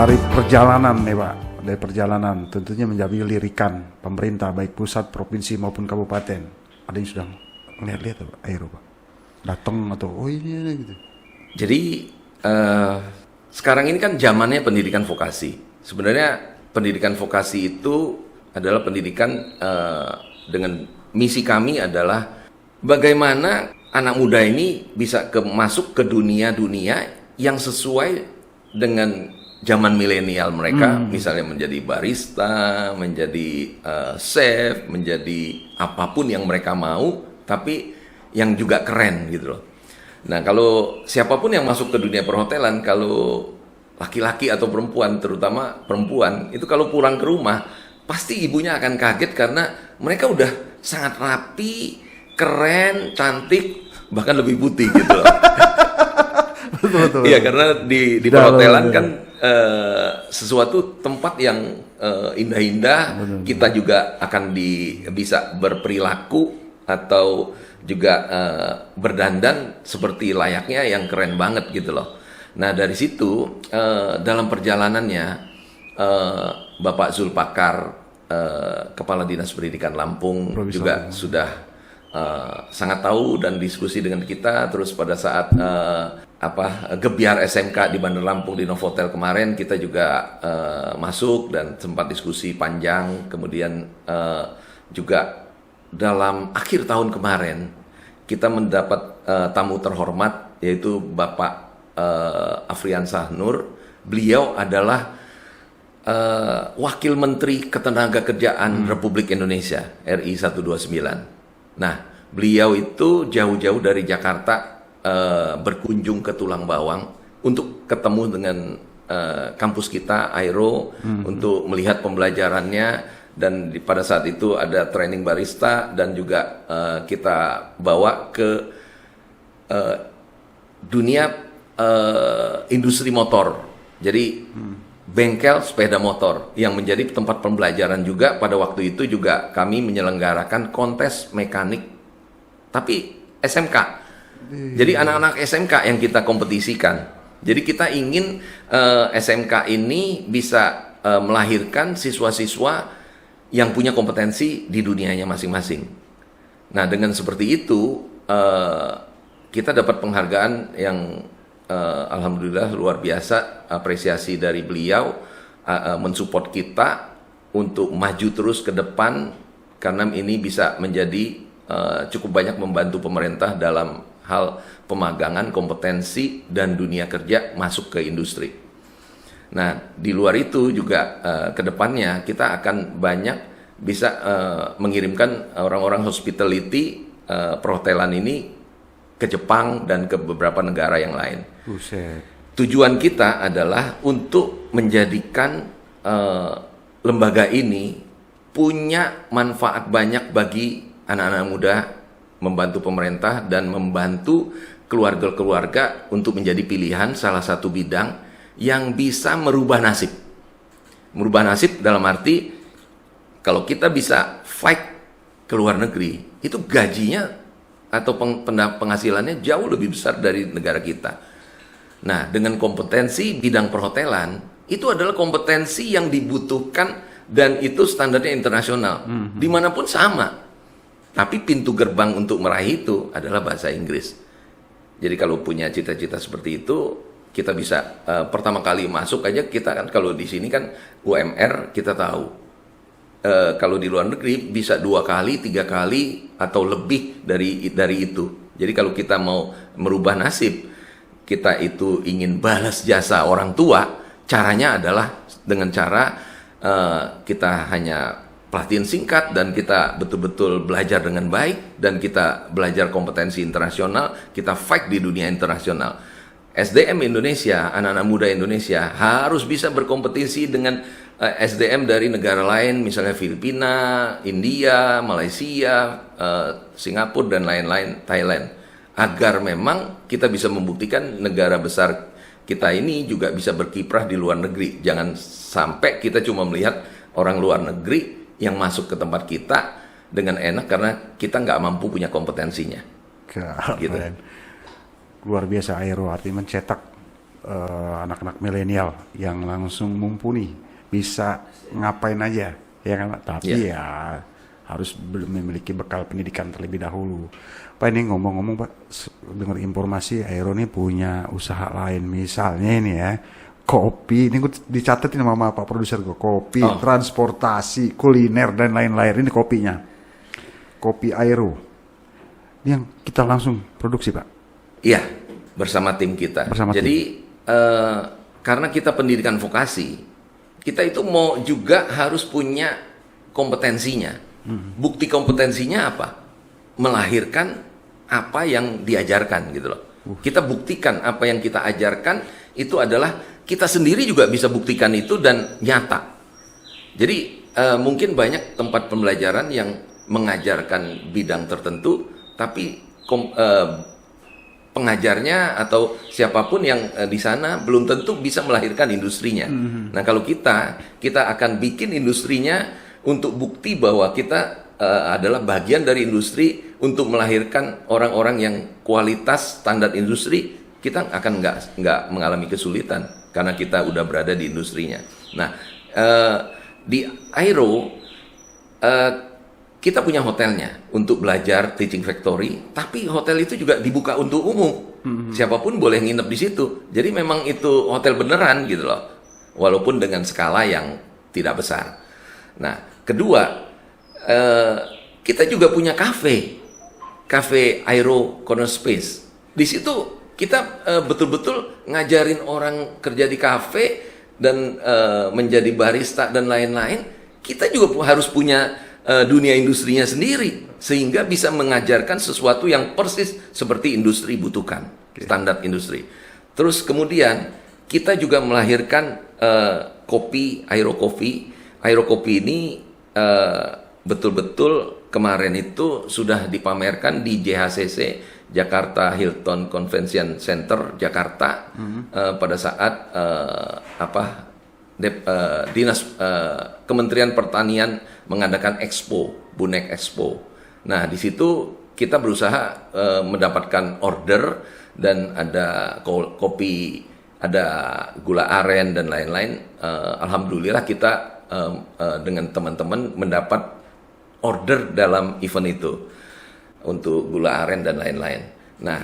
Dari perjalanan nih Pak, dari perjalanan tentunya menjadi lirikan pemerintah baik pusat, provinsi maupun kabupaten. Ada yang sudah ngeliat-liat Pak, Aero Pak? Datang atau ini gitu. Jadi sekarang ini kan zamannya pendidikan vokasi. Sebenarnya pendidikan vokasi itu adalah pendidikan dengan misi kami adalah bagaimana anak muda ini bisa masuk ke dunia-dunia yang sesuai dengan zaman milenial mereka, misalnya menjadi barista, menjadi chef, menjadi apapun yang mereka mau, tapi yang juga keren gitu loh. Nah, kalau siapapun yang masuk ke dunia perhotelan, kalau laki-laki atau perempuan, terutama perempuan, itu kalau pulang ke rumah, pasti ibunya akan kaget karena mereka udah sangat rapi, keren, cantik, bahkan lebih putih gitu loh. Betul. Iya, karena di perhotelan kan sesuatu tempat yang indah-indah, kita juga akan bisa berperilaku atau juga berdandan seperti layaknya yang keren banget gitu loh. Nah, dari situ dalam perjalanannya Bapak Zulpakar, Kepala Dinas Pendidikan Lampung juga sudah sangat tahu dan diskusi dengan kita. Terus pada saat Gebiar SMK di Bandar Lampung di Novotel kemarin, kita juga masuk dan sempat diskusi panjang. Kemudian juga dalam akhir tahun kemarin kita mendapat tamu terhormat, yaitu Bapak Afriansah Nur. Beliau adalah Wakil Menteri Ketenagakerjaan Republik Indonesia RI 129. Nah, beliau itu jauh-jauh dari Jakarta berkunjung ke Tulang Bawang untuk ketemu dengan kampus kita Aero untuk melihat pembelajarannya, dan pada saat itu ada training barista dan juga kita bawa ke dunia industri motor. Jadi bengkel sepeda motor yang menjadi tempat pembelajaran juga. Pada waktu itu juga kami menyelenggarakan kontes mekanik tapi SMK. Jadi anak-anak SMK yang kita kompetisikan. Jadi kita ingin SMK ini bisa melahirkan siswa-siswa yang punya kompetensi di dunianya masing-masing. Nah, dengan seperti itu kita dapat penghargaan yang alhamdulillah luar biasa, apresiasi dari beliau mensupport kita untuk maju terus ke depan, karena ini bisa menjadi cukup banyak membantu pemerintah dalam hal pemagangan kompetensi dan dunia kerja masuk ke industri. Nah, di luar itu juga ke depannya kita akan banyak bisa mengirimkan orang-orang hospitality perhotelan ini ke Jepang dan ke beberapa negara yang lain. Buset. Tujuan kita adalah untuk menjadikan lembaga ini punya manfaat banyak bagi anak-anak muda, membantu pemerintah dan membantu keluarga-keluarga untuk menjadi pilihan salah satu bidang yang bisa merubah nasib. Merubah nasib dalam arti kalau kita bisa fight ke luar negeri, itu gajinya atau penghasilannya jauh lebih besar dari negara kita. Nah, dengan kompetensi bidang perhotelan, itu adalah kompetensi yang dibutuhkan dan itu standarnya internasional. Dimanapun sama. Tapi pintu gerbang untuk meraih itu adalah bahasa Inggris. Jadi kalau punya cita-cita seperti itu, kita bisa pertama kali masuk aja, kita kan kalau di sini kan UMR kita tahu. Kalau di luar negeri bisa 2 kali, 3 kali atau lebih dari itu. Jadi kalau kita mau merubah nasib, kita itu ingin balas jasa orang tua, caranya adalah dengan cara kita hanya pelatihan singkat dan kita betul-betul belajar dengan baik dan kita belajar kompetensi internasional, kita fight di dunia internasional. SDM Indonesia, anak-anak muda Indonesia harus bisa berkompetisi dengan SDM dari negara lain, misalnya Filipina, India, Malaysia, Singapura dan lain-lain, Thailand, agar memang kita bisa membuktikan negara besar kita ini juga bisa berkiprah di luar negeri. Jangan sampai kita cuma melihat orang luar negeri yang masuk ke tempat kita dengan enak karena kita nggak mampu punya kompetensinya. Gitu. Luar biasa Aero, artinya mencetak anak-anak milenial yang langsung mumpuni, bisa ngapain aja, ya kan Pak? Tapi ya harus memiliki bekal pendidikan terlebih dahulu. Pak, ini ngomong-ngomong Pak, dengar informasi Aero ini punya usaha lain, misalnya ini ya, kopi, ini gue dicatat sama Pak produser gue, kopi, transportasi, kuliner dan lain-lain. Ini kopinya, kopi Aero, ini yang kita langsung produksi Pak. Iya, bersama tim kita. Jadi karena kita pendidikan vokasi, kita itu mau juga harus punya kompetensinya. Bukti kompetensinya apa? Melahirkan apa yang diajarkan gitu loh. Kita buktikan apa yang kita ajarkan itu adalah kita sendiri juga bisa buktikan itu dan nyata. Jadi mungkin banyak tempat pembelajaran yang mengajarkan bidang tertentu, tapi pengajarnya atau siapapun yang di sana belum tentu bisa melahirkan industrinya. Nah, kalau kita akan bikin industrinya untuk bukti bahwa kita adalah bagian dari industri untuk melahirkan orang-orang yang kualitas standar industri, kita akan nggak mengalami kesulitan karena kita udah berada di industrinya. Nah, di Aero kita punya hotelnya untuk belajar teaching factory, tapi hotel itu juga dibuka untuk umum. Siapapun boleh nginep di situ. Jadi memang itu hotel beneran gitu loh. Walaupun dengan skala yang tidak besar. Nah, kedua, kita juga punya cafe Aero Corner Space. Di situ kita betul-betul ngajarin orang kerja di cafe dan menjadi barista dan lain-lain. Kita juga harus punya dunia industrinya sendiri, sehingga bisa mengajarkan sesuatu yang persis seperti industri butuhkan, standar industri. Terus kemudian kita juga melahirkan kopi, Aero Coffee. Aero Coffee ini betul-betul kemarin itu sudah dipamerkan di JHCC, Jakarta Hilton Convention Center Jakarta, pada saat Dinas Kementerian Pertanian mengadakan Expo, Bunek Expo. Nah, di situ kita berusaha mendapatkan order dan ada kopi, ada gula aren dan lain-lain. Alhamdulillah kita dengan teman-teman mendapat order dalam event itu untuk gula aren dan lain-lain. Nah,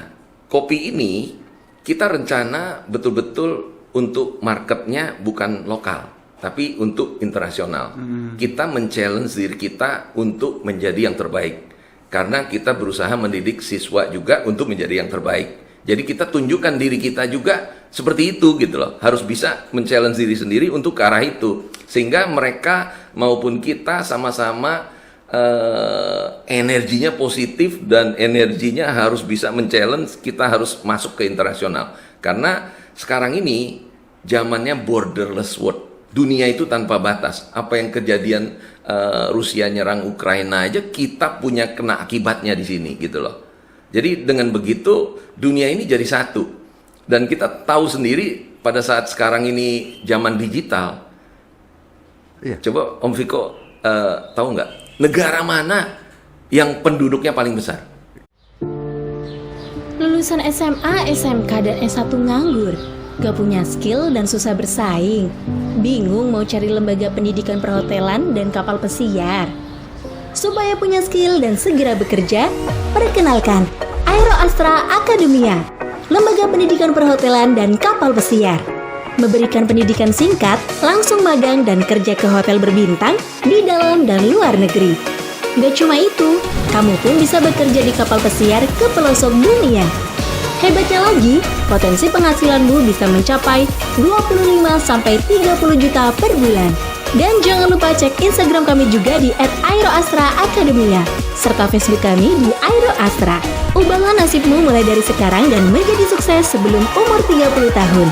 kopi ini kita rencana betul-betul untuk marketnya bukan lokal, tapi untuk internasional. Kita men-challenge diri kita untuk menjadi yang terbaik. Karena kita berusaha mendidik siswa juga untuk menjadi yang terbaik. Jadi kita tunjukkan diri kita juga seperti itu gitu loh. Harus bisa men-challenge diri sendiri untuk ke arah itu. Sehingga mereka maupun kita sama-sama energinya positif dan energinya harus bisa men-challenge. Kita harus masuk ke internasional. Karena sekarang ini zamannya borderless world. Dunia itu tanpa batas. Apa yang kejadian Rusia nyerang Ukraina aja kita punya kena akibatnya di sini gitu loh. Jadi dengan begitu dunia ini jadi satu. Dan kita tahu sendiri pada saat sekarang ini zaman digital. Iya. Coba Om Viko tahu nggak negara mana yang penduduknya paling besar? Lulusan SMA, SMK, dan S1 nganggur. Gak punya skill dan susah bersaing. Bingung mau cari lembaga pendidikan perhotelan dan kapal pesiar. Supaya punya skill dan segera bekerja, perkenalkan Aero Astra Academia, lembaga pendidikan perhotelan dan kapal pesiar. Memberikan pendidikan singkat, langsung magang dan kerja ke hotel berbintang di dalam dan luar negeri. Gak cuma itu, kamu pun bisa bekerja di kapal pesiar ke pelosok dunia. Hebatnya lagi, potensi penghasilanmu bisa mencapai 25-30 juta per bulan. Dan jangan lupa cek Instagram kami juga di @aeroastra-academia, serta Facebook kami di Aero Astra. Ubahlah nasibmu mulai dari sekarang dan menjadi sukses sebelum umur 30 tahun.